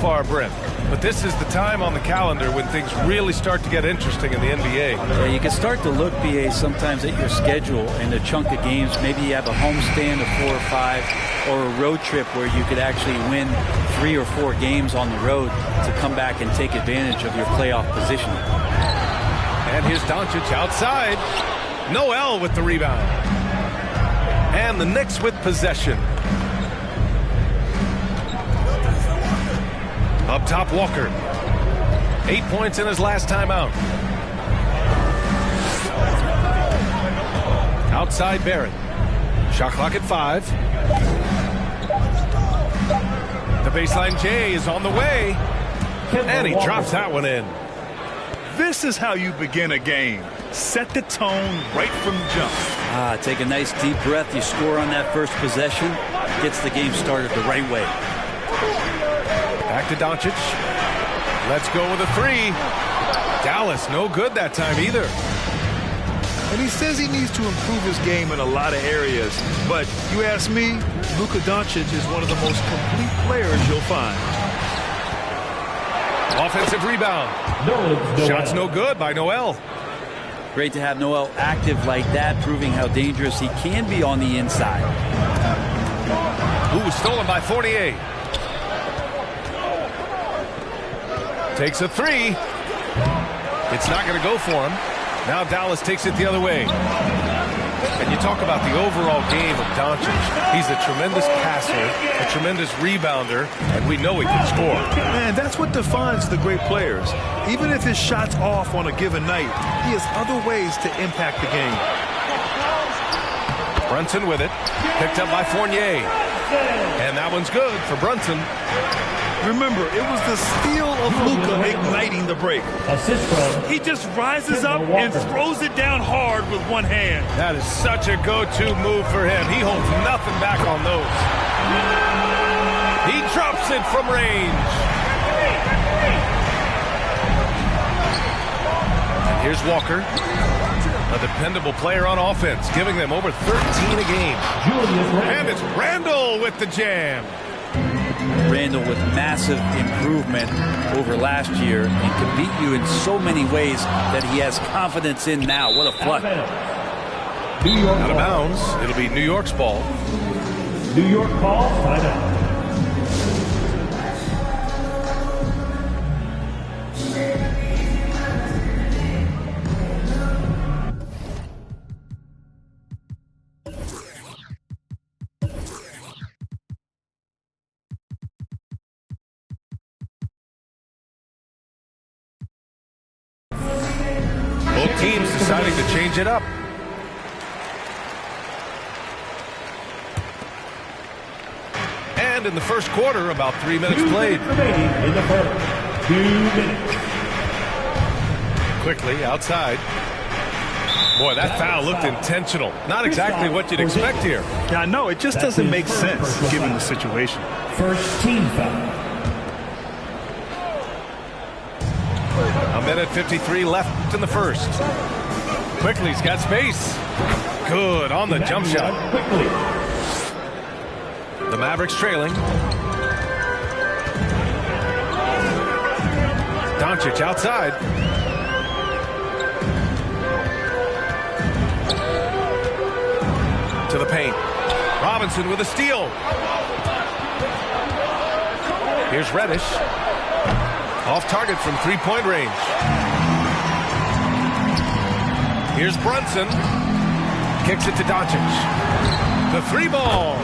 far, Brent. But this is the time on the calendar when things really start to get interesting in the NBA. Yeah, you can start to look, BA, sometimes at your schedule and a chunk of games. Maybe you have a homestand of 4 or 5 or a road trip where you could actually win 3 or 4 games on the road to come back and take advantage of your playoff position. And here's Doncic outside. Noel with the rebound. And the Knicks with possession. Up top, Walker. 8 points in his last time out. Outside, Barrett. Shot clock at 5. The baseline J is on the way. And he drops that one in. This is how you begin a game. Set the tone right from jump. Take a nice deep breath. You score on that first possession. Gets the game started the right way. Back to Doncic. Let's go with a 3. Dallas, no good that time either. And he says he needs to improve his game in a lot of areas. But you ask me, Luka Doncic is one of the most complete players you'll find. Offensive rebound. Shot's no good by Noel. Great to have Noel active like that, proving how dangerous he can be on the inside. Ooh, stolen by Fournier. Takes a 3. It's not going to go for him. Now Dallas takes it the other way. And you talk about the overall game of Doncic. He's a tremendous passer, a tremendous rebounder, and we know he can score. Man, that's what defines the great players. Even if his shot's off on a given night, he has other ways to impact the game. Brunson with it. Picked up by Fournier. And that one's good for Brunson. Remember, it was the steal of Luka igniting the break. He just rises up and throws it down hard with one hand. That is such a go-to move for him. He holds nothing back on those. He drops it from range. And here's Walker, a dependable player on offense, giving them over 13 a game. And it's Randall with the jam. Randall with massive improvement over last year and can beat you in so many ways that he has confidence in now. What a flood. Out of bounds. It'll be New York's ball. New York ball, timeout. Both teams deciding to change it up. And in the first quarter, about 3 minutes played. Remaining in the first. 2 minutes. Quickly outside. Boy, that foul looked intentional. Not exactly what you'd expect here. Yeah, I know. It just doesn't make sense given the situation. First team foul. A minute 53 left in the first. Quickly's got space. Good on the jump shot. Quickly. The Mavericks trailing. Doncic outside. To the paint. Robinson with a steal. Here's Reddish. Off target from three-point range. Here's Brunson. Kicks it to Doncic. The 3 ball.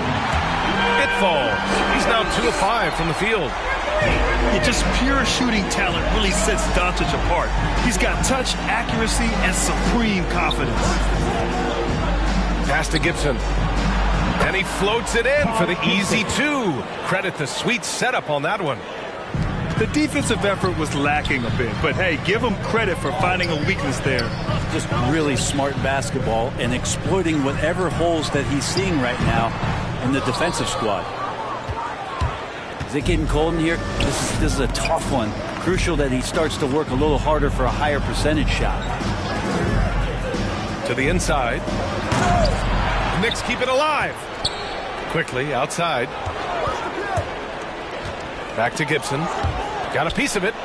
It falls. He's now 2 of 5 from the field. Yeah, just pure shooting talent really sets Doncic apart. He's got touch, accuracy, and supreme confidence. Pass to Gibson. And he floats it in for the easy 2. Credit the sweet setup on that one. The defensive effort was lacking a bit, but hey, give him credit for finding a weakness there. Just really smart basketball and exploiting whatever holes that he's seeing right now in the defensive squad. Is it getting cold in here? This is a tough one. Crucial that he starts to work a little harder for a higher percentage shot. To the inside. The Knicks keep it alive. Quickly outside. Back to Gibson. Got a piece of it.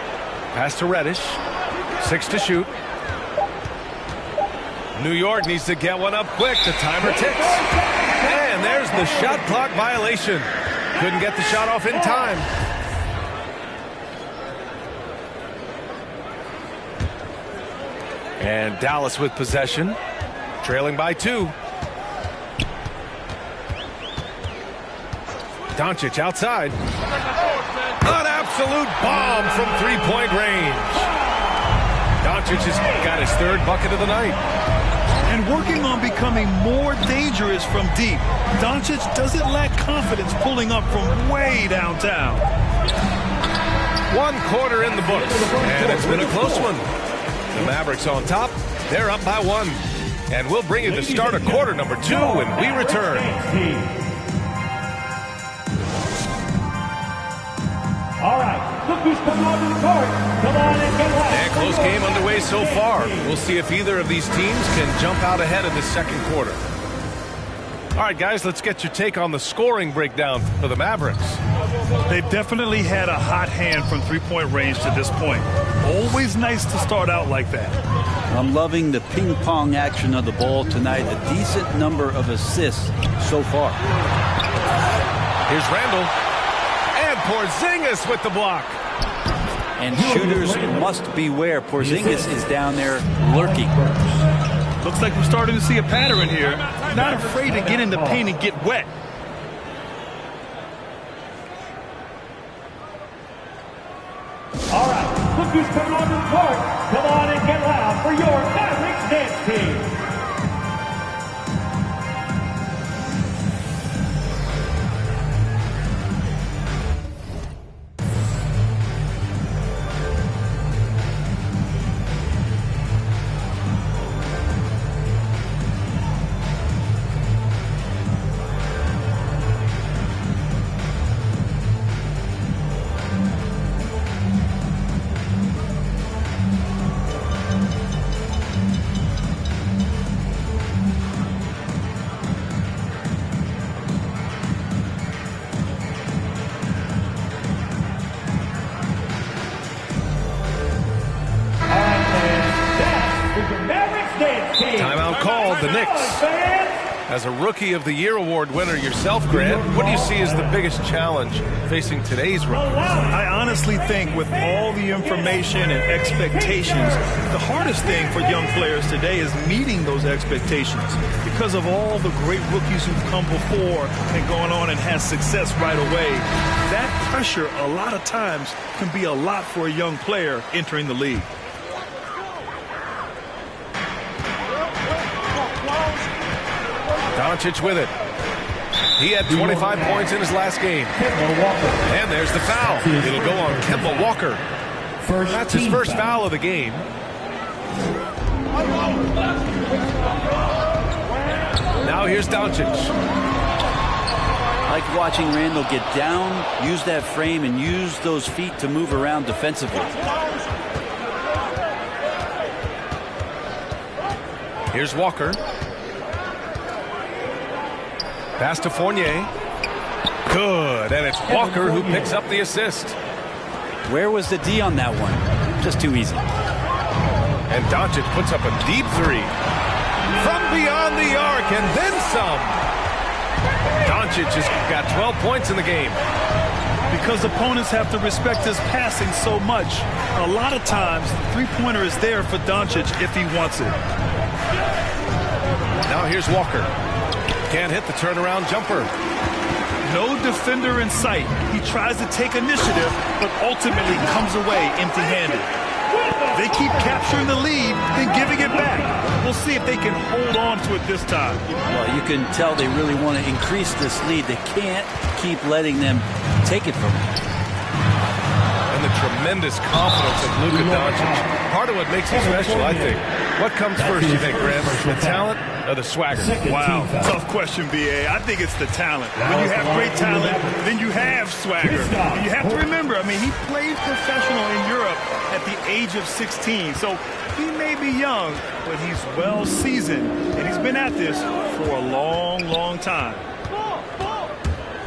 Pass to Reddish. 6 to shoot. New York needs to get one up quick. The timer ticks. And there's the shot clock violation. Couldn't get the shot off in time. And Dallas with possession. Trailing by 2. Doncic outside. An absolute bomb from three-point range. Doncic has got his 3rd bucket of the night. And working on becoming more dangerous from deep. Doncic doesn't lack confidence pulling up from way downtown. 1 quarter in the books, and it's been a close one. The Mavericks on top. They're up by 1. And we'll bring you the start of quarter number 2 when we return. All right, look who's coming onto the court. Come on and get loud. And close game underway so far. We'll see if either of these teams can jump out ahead in the 2nd quarter. All right, guys, let's get your take on the scoring breakdown for the Mavericks. They've definitely had a hot hand from three-point range to this point. Always nice to start out like that. I'm loving the ping-pong action of the ball tonight. A decent number of assists so far. Here's Randall. And Porzingis with the block. And shooters must beware. Porzingis is down there lurking. Looks like we're starting to see a pattern here. Not afraid to get in the paint and get wet. All right, look who's coming onto the court. Come on and get loud for your Mavericks dance team. Timeout called. The Knicks. As a Rookie of the Year award winner yourself, Grant, what do you see as the biggest challenge facing today's rookies? I honestly think with all the information and expectations, the hardest thing for young players today is meeting those expectations. Because of all the great rookies who've come before and gone on and had success right away, that pressure a lot of times can be a lot for a young player entering the league. Doncic with it. He had 25 points in his last game. And there's the foul. It'll go on Kemba Walker. That's his first foul of the game. Now here's Doncic. I like watching Randall get down, use that frame, and use those feet to move around defensively. Here's Walker. Pass to Fournier. Good, and it's Walker who picks up the assist. Where was the D on that one? Just too easy. And Doncic puts up a deep 3. From beyond the arc, and then some. Doncic has got 12 points in the game. Because opponents have to respect his passing so much, a lot of times the three-pointer is there for Doncic if he wants it. Now here's Walker. Can't hit the turnaround jumper. No defender in sight. He tries to take initiative, but ultimately comes away empty-handed. They keep capturing the lead, then giving it back. We'll see if they can hold on to it this time. Well, you can tell they really want to increase this lead. They can't keep letting them take it from them. And the tremendous confidence of Luka Doncic. Part of what makes him special, I think. What comes first, you think, Graham? The talent or the swagger? Wow, tough question, B.A. I think it's the talent. When you have great talent, then you have swagger. And you have to remember, I mean, he played professional in Europe at the age of 16. So he may be young, but he's well seasoned. And he's been at this for a long, long time.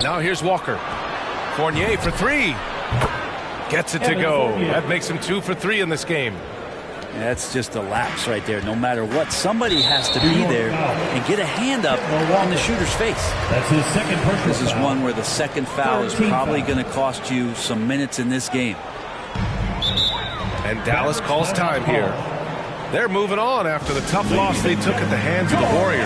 Now here's Walker. Fournier for 3. Gets it to go. That makes him 2 for 3 in this game. That's just a lapse right there. No matter what, somebody has to be there and get a hand up on the shooter's face. That's his second personal This is foul. one where the second foul is probably going to cost you some minutes in this game. And Dallas calls time here. They're moving on after the tough loss they took at the hands of the Warriors.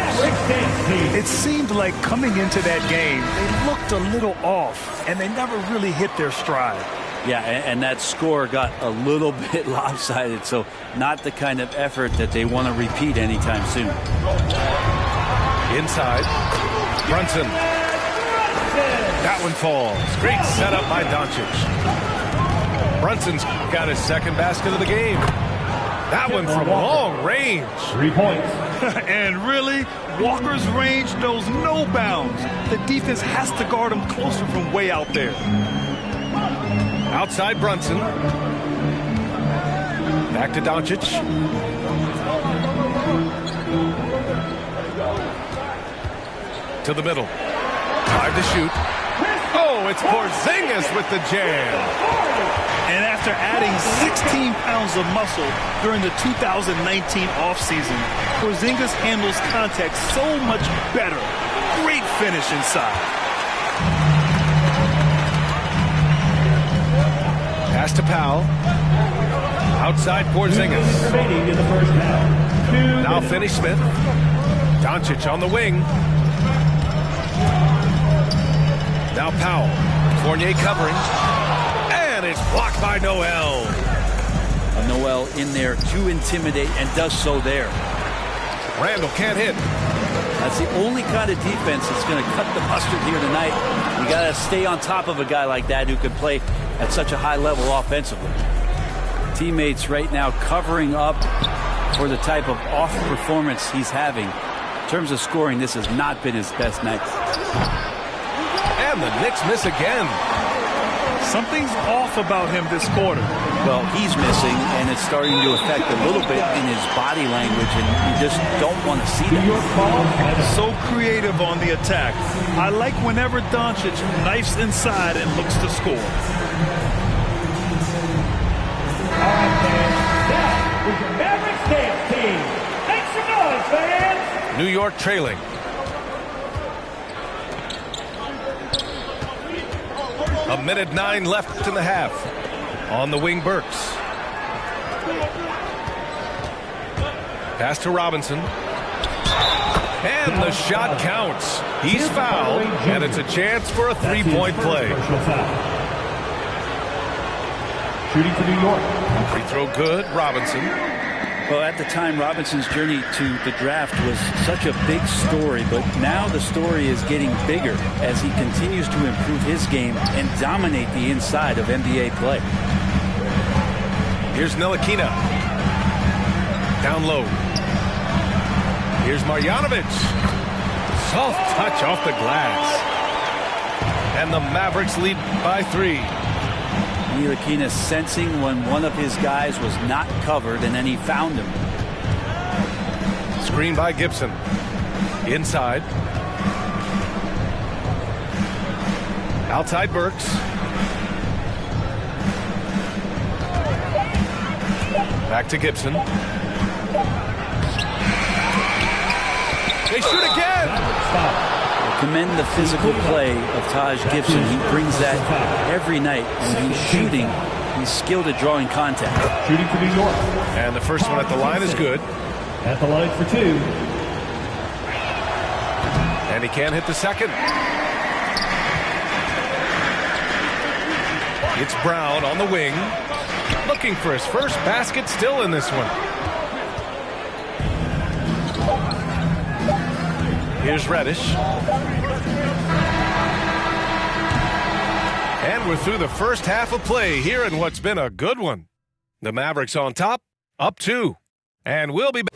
It seemed like coming into that game, they looked a little off, and they never really hit their stride. Yeah, and that score got a little bit lopsided, so not the kind of effort that they want to repeat anytime soon. Inside, Brunson. That one falls. Great setup by Doncic. Brunson's got his second basket of the game. That one from long range. 3 points. And really, Walker's range knows no bounds. The defense has to guard him closer from way out there. Outside Brunson. Back to Doncic. To the middle. Time to shoot. Oh, it's Porzingis with the jam. And after adding 16 pounds of muscle during the 2019 offseason, Porzingis handles contact so much better. Great finish inside. Pass to Powell. Outside Porzingis. Remaining in the first half. Now Finney-Smith. Doncic on the wing. Now Powell. Fournier covering. And it's blocked by Noel. Noel in there to intimidate and does so there. Randall can't hit. That's the only kind of defense that's going to cut the mustard here tonight. You got to stay on top of a guy like that who can play at such a high level offensively. Teammates right now covering up for the type of off performance he's having. In terms of scoring, this has not been his best night. And the Knicks miss again. Something's off about him this quarter. Well, he's missing, and it's starting to affect a little bit in his body language, and you just don't want to see that. So creative on the attack. I like whenever Doncic knifes inside and looks to score. All right, fans. That was your Mavericks dance team. Make some noise, fans. New York trailing. A minute 9 left in the half. On the wing, Burks. Pass to Robinson. And the shot counts. He's fouled, and it's a chance for a three-point play. Shooting for New York. Free throw good, Robinson. Well, at the time, Robinson's journey to the draft was such a big story, but now the story is getting bigger as he continues to improve his game and dominate the inside of NBA play. Here's Ntilikina. Down low. Here's Marjanovic. Soft touch off the glass. And the Mavericks lead by 3. Ntilikina sensing when one of his guys was not covered, and then he found him. Screen by Gibson. Inside. Outside Burks. Back to Gibson. They shoot again! Commend the physical play of Taj Gibson. He brings that every night. When he's shooting, he's skilled at drawing contact. Shooting for New York. And the first one at the line is good. At the line for 2. And he can't hit the second. It's Brown on the wing. Looking for his first basket still in this one. Here's Reddish. And we're through the first half of play here in what's been a good one. The Mavericks on top, up 2. And we'll be back.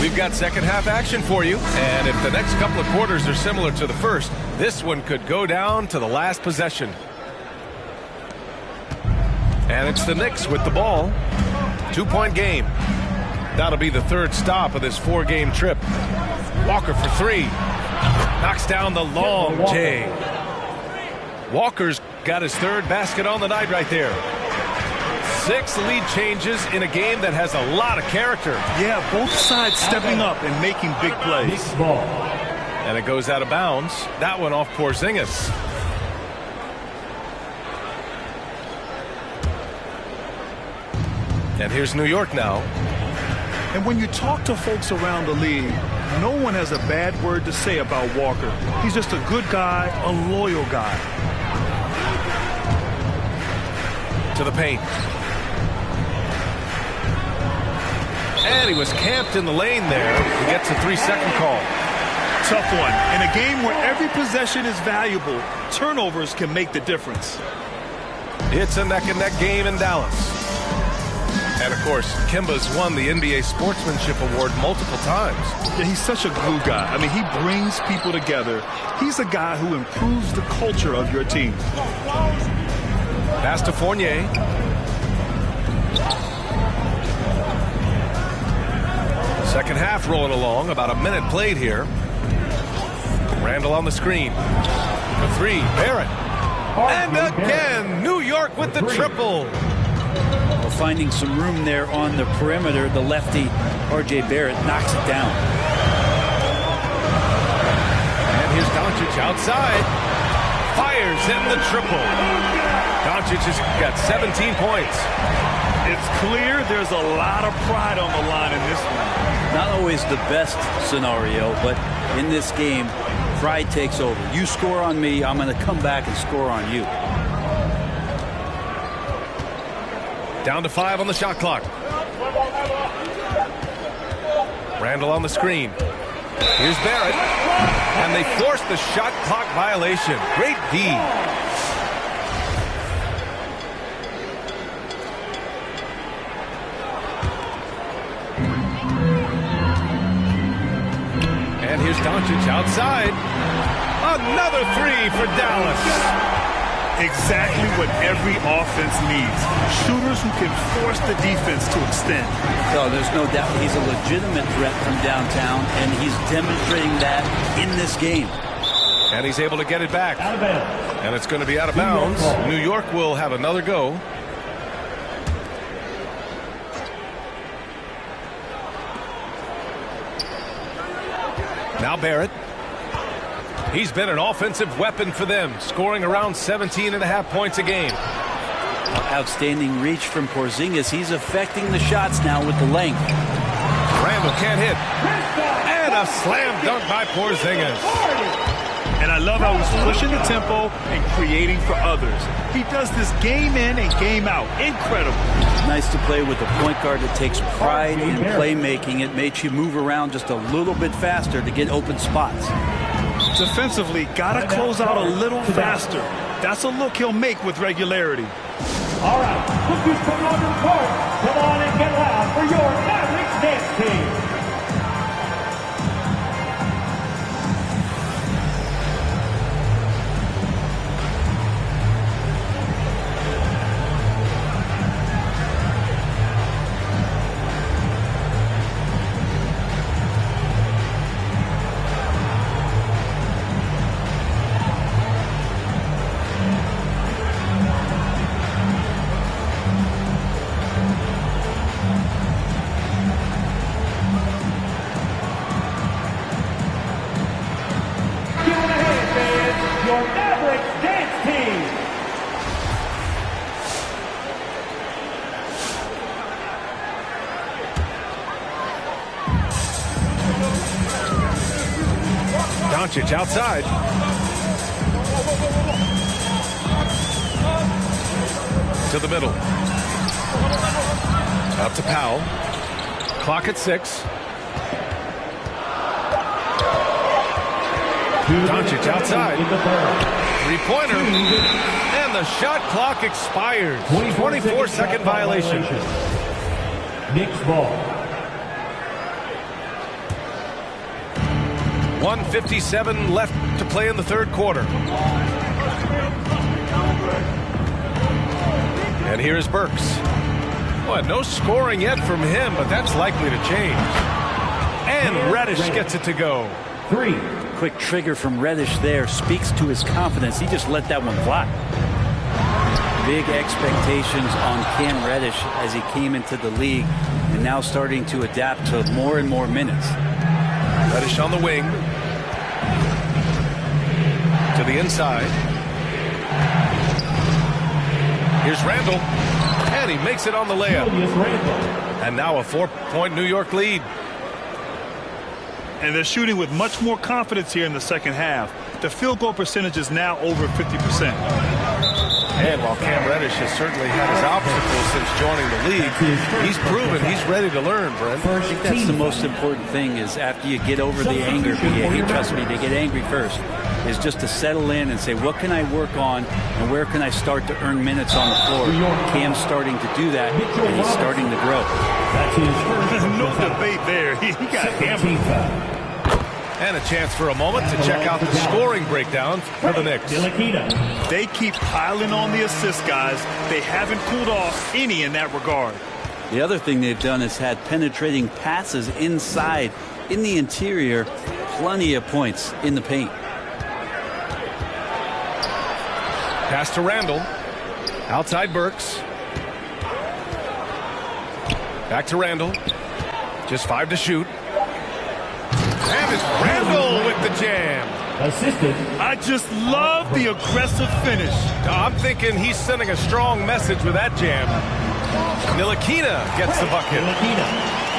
We've got second half action for you. And if the next couple of quarters are similar to the first, this one could go down to the last possession. And it's the Knicks with the ball. 2-point game. That'll be the third stop of this 4-game trip. Walker for 3. Knocks down the long J. Walker's got his third basket on the night right there. 6 lead changes in a game that has a lot of character. Yeah, both sides stepping up and making big plays. And it goes out of bounds. That one off Porzingis. And here's New York now. And when you talk to folks around the league, no one has a bad word to say about Walker. He's just a good guy, a loyal guy. To the paint. And he was camped in the lane there. He gets a 3-second call. Tough one. In a game where every possession is valuable, turnovers can make the difference. It's a neck-and-neck game in Dallas. And, of course, Kemba's won the NBA Sportsmanship Award multiple times. Yeah, he's such a glue guy. I mean, he brings people together. He's a guy who improves the culture of your team. Pass to Fournier. Second half rolling along. About a minute played here. Randall on the screen. The 3, Barrett. And again, New York with the triple. Well, finding some room there on the perimeter, the lefty R.J. Barrett knocks it down. And here's Doncic outside. Fires in the triple. Doncic has got 17 points. It's clear there's a lot of pride on the line in this one. Not always the best scenario, but in this game, pride takes over. You score on me, I'm going to come back and score on you. Down to 5 on the shot clock. Randall on the screen. Here's Barrett. And they force the shot clock violation. Great D. And here's Doncic outside. Another 3 for Dallas. Exactly what every offense needs. Shooters who can force the defense to extend. So there's no doubt he's a legitimate threat from downtown, and he's demonstrating that in this game. And he's able to get it back. Out of bounds. And it's going to be out of bounds. New York will have another go. Now Barrett. He's been an offensive weapon for them, scoring around 17.5 points a game. Outstanding reach from Porzingis. He's affecting the shots now with the length. Randall can't hit. And a slam dunk by Porzingis. And I love how he's pushing the tempo and creating for others. He does this game in and game out. Incredible. Nice to play with a point guard that takes pride in playmaking. It makes you move around just a little bit faster to get open spots. Defensively, gotta close out a little faster. That's a look he'll make with regularity. All right, cookies from Auburn Park. Come on and get loud for your Mavericks dance team. Your Mavericks dance team. Doncic outside. To the middle. Up to Powell. Clock at 6. Doncic outside. Three-pointer. And the shot clock expires. 24-second violation. Knicks ball. 1:57 left to play in the third quarter. And here's Burks. Well, no scoring yet from him, but that's likely to change. And Reddish gets it to go. 3. quick trigger from Reddish there speaks to his confidence. He just let that one fly. Big expectations on Cam Reddish as he came into the league and now starting to adapt to more and more minutes. Reddish on the wing. To the inside. Here's Randall. And he makes it on the layup. And now a 4-point New York lead. And they're shooting with much more confidence here in the second half. The field goal percentage is now over 50%. And while Cam Reddish has certainly had his obstacles since joining the league, he's proven he's ready to learn, Brent. I think that's the most important thing is after you get over the anger, trust me, they get angry first, is just to settle in and say, what can I work on and where can I start to earn minutes on the floor? Cam's starting to do that, and he's starting to grow. There's no debate there. He got hammered. And a chance for a moment to check out the scoring breakdown for the Knicks. They keep piling on the assists, guys. They haven't cooled off any in that regard. The other thing they've done is had penetrating passes inside, in the interior, plenty of points in the paint. Pass to Randall. Outside Burks. Back to Randall. Just 5 to shoot. And it's Randall with the jam. Assisted. I just love the aggressive finish. I'm thinking he's sending a strong message with that jam. Ntilikina gets the bucket.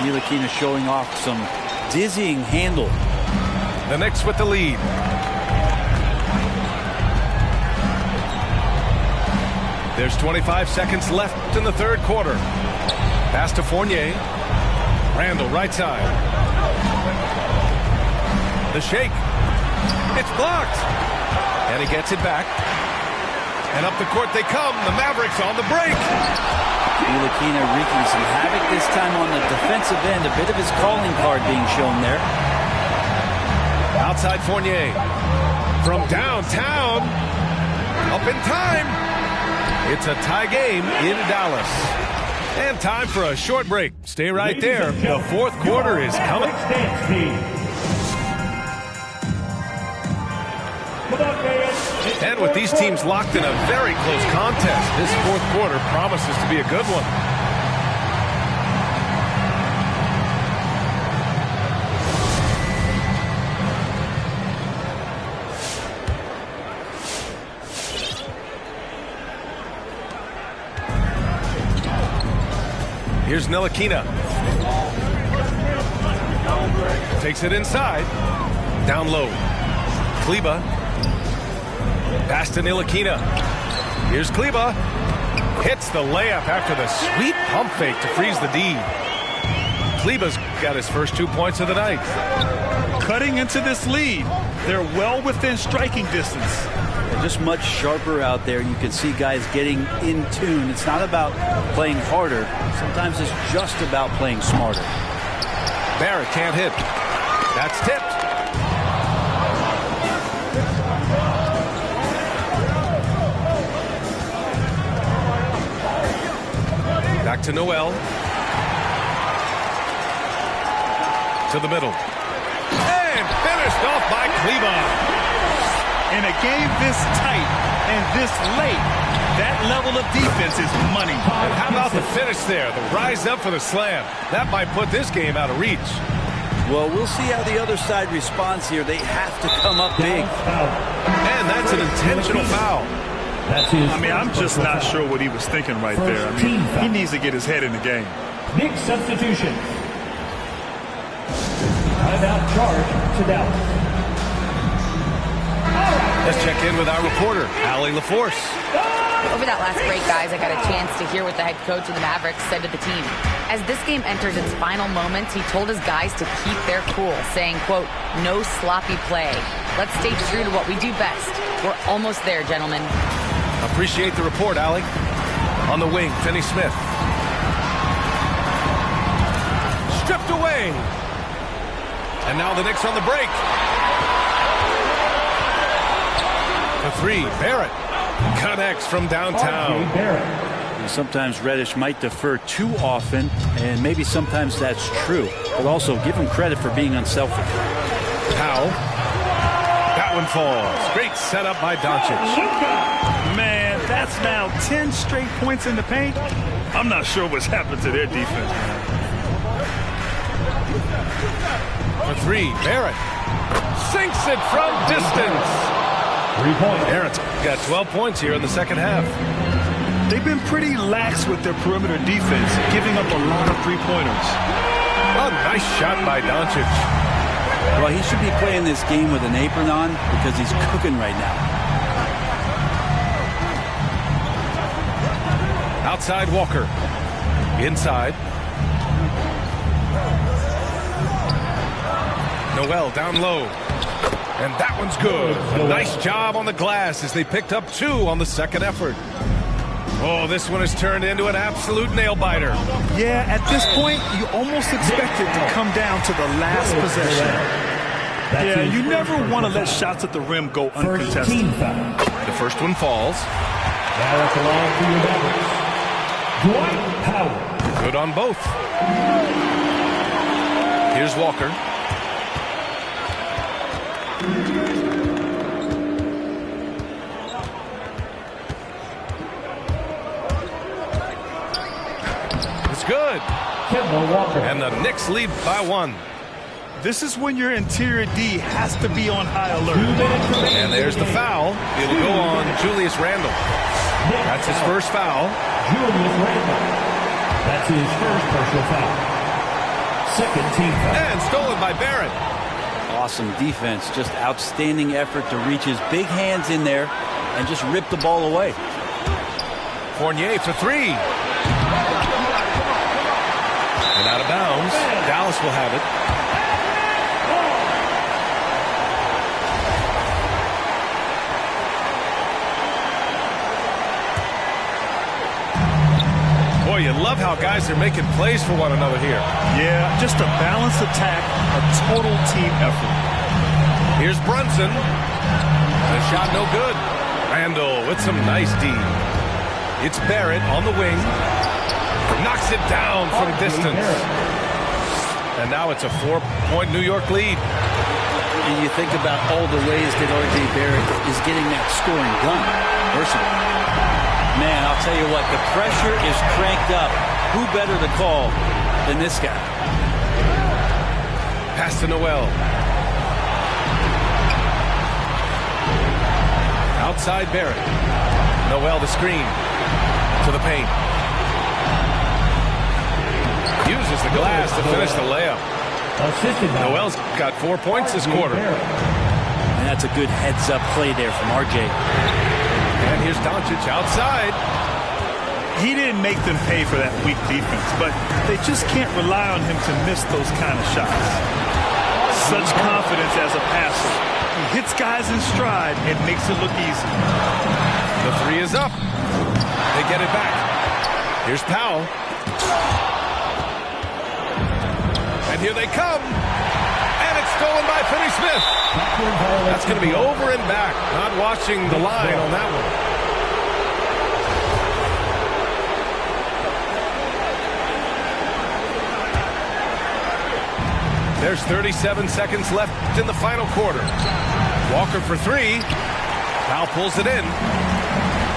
Ntilikina showing off some dizzying handle. The Knicks with the lead. There's 25 seconds left in the third quarter. Pass to Fournier. Randall right side. The shake. It's blocked. And he gets it back. And up the court they come. The Mavericks on the break. Ntilikina wreaking some havoc this time on the defensive end. A bit of his calling card being shown there. Outside Fournier. From downtown. Up in time. It's a tie game in Dallas. And time for a short break. Stay right there. The fourth quarter is coming. And with these teams locked in a very close contest, this fourth quarter promises to be a good one. Here's Ntilikina. Takes it inside. Down low. Kleber. Pass to Ntilikina. Here's Kleber. Hits the layup after the sweet pump fake to freeze the D. Kleber's got his first 2 points of the night. Cutting into this lead. They're well within striking distance. They're just much sharper out there. You can see guys getting in tune. It's not about playing harder. Sometimes it's just about playing smarter. Barrett can't hit. That's tipped. Back to Noel. To the middle. And finished off by Kleber. In a game this tight and this late, that level of defense is money. And how about the finish there? The rise up for the slam. That might put this game out of reach. Well, we'll see how the other side responds here. They have to come up big. And that's an intentional foul. I mean, I'm just not sure what he was thinking right there. I mean, he needs to get his head in the game. Big substitution. Timeout charge to Dallas. Let's check in with our reporter, Allie LaForce. Over that last break, guys, I got a chance to hear what the head coach of the Mavericks said to the team. As this game enters its final moments, he told his guys to keep their cool, saying, quote, no sloppy play. Let's stay true to what we do best. We're almost there, gentlemen. Appreciate the report, Allie. On the wing, Finney Smith. Stripped away. And now the Knicks on the break. The three, Barrett connects from downtown. Sometimes Reddish might defer too often, and maybe sometimes that's true. But also give him credit for being unselfish. Powell. one falls. Great setup by Doncic. Man, that's now 10 straight points in the paint. I'm not sure what's happened to their defense. For three, Barrett sinks it from distance. 3 points. Barrett's got 12 points here in the second half. They've been pretty lax with their perimeter defense, giving up a lot of three-pointers. Oh, nice shot by Doncic. Well, he should be playing this game with an apron on because he's cooking right now. Outside Walker. Inside. Noel down low. And that one's good. Nice job on the glass as they picked up 2 on the second effort. Oh, this one has turned into an absolute nail-biter. Yeah, at this point, you almost expect it to come down to the last possession. Yeah, you never want to let shots at the rim go First uncontested. team foul. The first one falls. Now at the line for your Mavericks, Dwight Howard. Good on both. Here's Walker. It's good. Kemba Walker. And the Knicks lead by 1. This is when your interior D has to be on high 2 alert. minutes remaining. And there's the foul. It'll go on Julius Randle. That's his first foul. Julius Randle. That's his first personal foul. Second team foul. And stolen by Barrett. Awesome defense. Just outstanding effort to reach his big hands in there and just rip the ball away. Fournier for 3. And out of bounds. Dallas will have it. Boy, you love how guys are making plays for one another here. Yeah, just a balanced attack, a total team effort. Here's Brunson. The shot no good. Randle with some nice D. It's Barrett on the wing. Knocks it down from distance. And now it's a 4-point New York lead. And you think about all the ways that R.J. Barrett is getting that scoring done. Versatile. Man, I'll tell you what, the pressure is cranked up. Who better to call than this guy? Pass to Noel. Outside Barrett. Noel the screen. To the paint. Uses the glass to finish the layup. Assisted by Noel's got 4 points this quarter. And that's a good heads-up play there from R.J. And here's Doncic outside. He didn't make them pay for that weak defense, but they just can't rely on him to miss those kind of shots. Such confidence as a passer. He hits guys in stride and makes it look easy. The 3 is up. They get it back. Here's Powell. And here they come. And it's stolen by Finney-Smith. That's going to be over and back. Not watching the line on that one. There's 37 seconds left in the final quarter. Walker for 3. Powell pulls it in.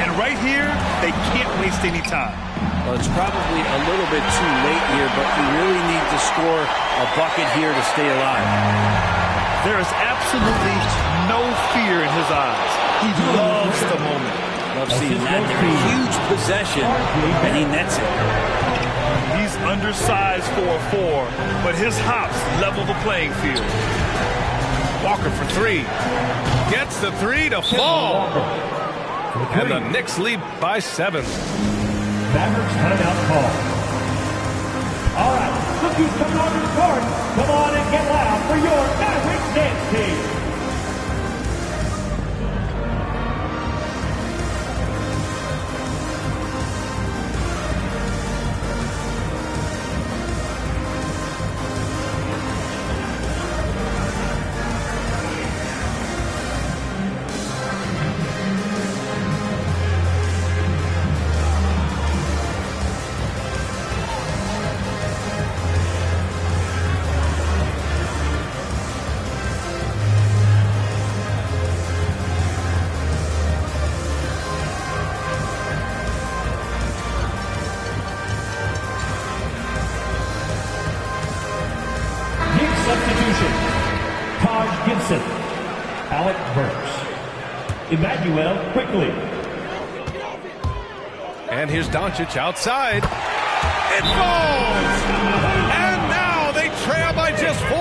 And right here, they can't waste any time. Well, it's probably a little bit too late here, but you really need to score a bucket here to stay alive. There is absolutely no fear in his eyes. He loves the moment. Love seeing that. They're a huge possession, and he nets it. He's undersized for a 4, but his hops level the playing field. Walker for 3. Gets the 3 to fall. And the Knicks lead by 7. Mavericks timeout call. All right, look who's coming onto the court. Come on and get loud for your Mavericks dance team. Emmanuel quickly. And here's Doncic outside. It falls! And now they trail by just 4.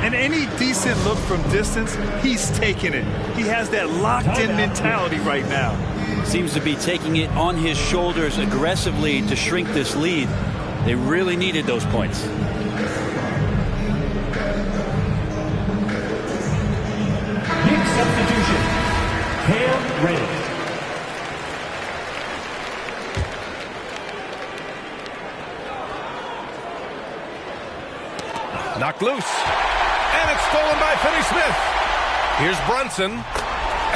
And any decent look from distance, he's taking it. He has that locked-in mentality right now. Seems to be taking it on his shoulders aggressively to shrink this lead. They really needed those points. Big substitution. Cam Reddish. Knocked loose. And it's stolen by Finney-Smith. Here's Brunson.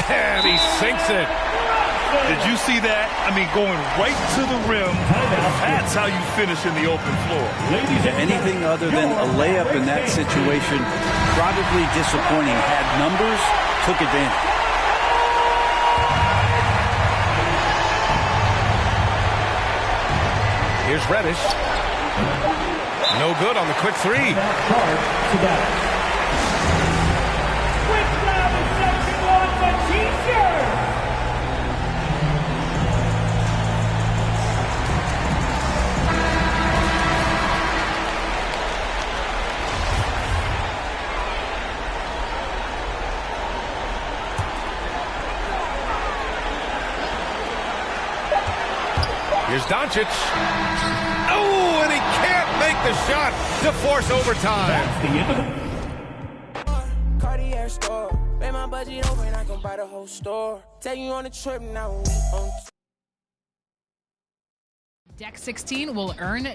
And he sinks it. Did you see that? I mean, going right to the rim. That's how you finish in the open floor. Anything other than a layup in that situation, probably disappointing. Had numbers, took advantage. Here's Reddish. No good on the quick 3. Quick grab in section 1 for T-shirt. Here's Doncic. Oh, and he can't make the shot to force overtime. That's the end of it. Cartier store. Pay my budget over and I can buy the whole store. Take you on a trip now. Deck 16 will earn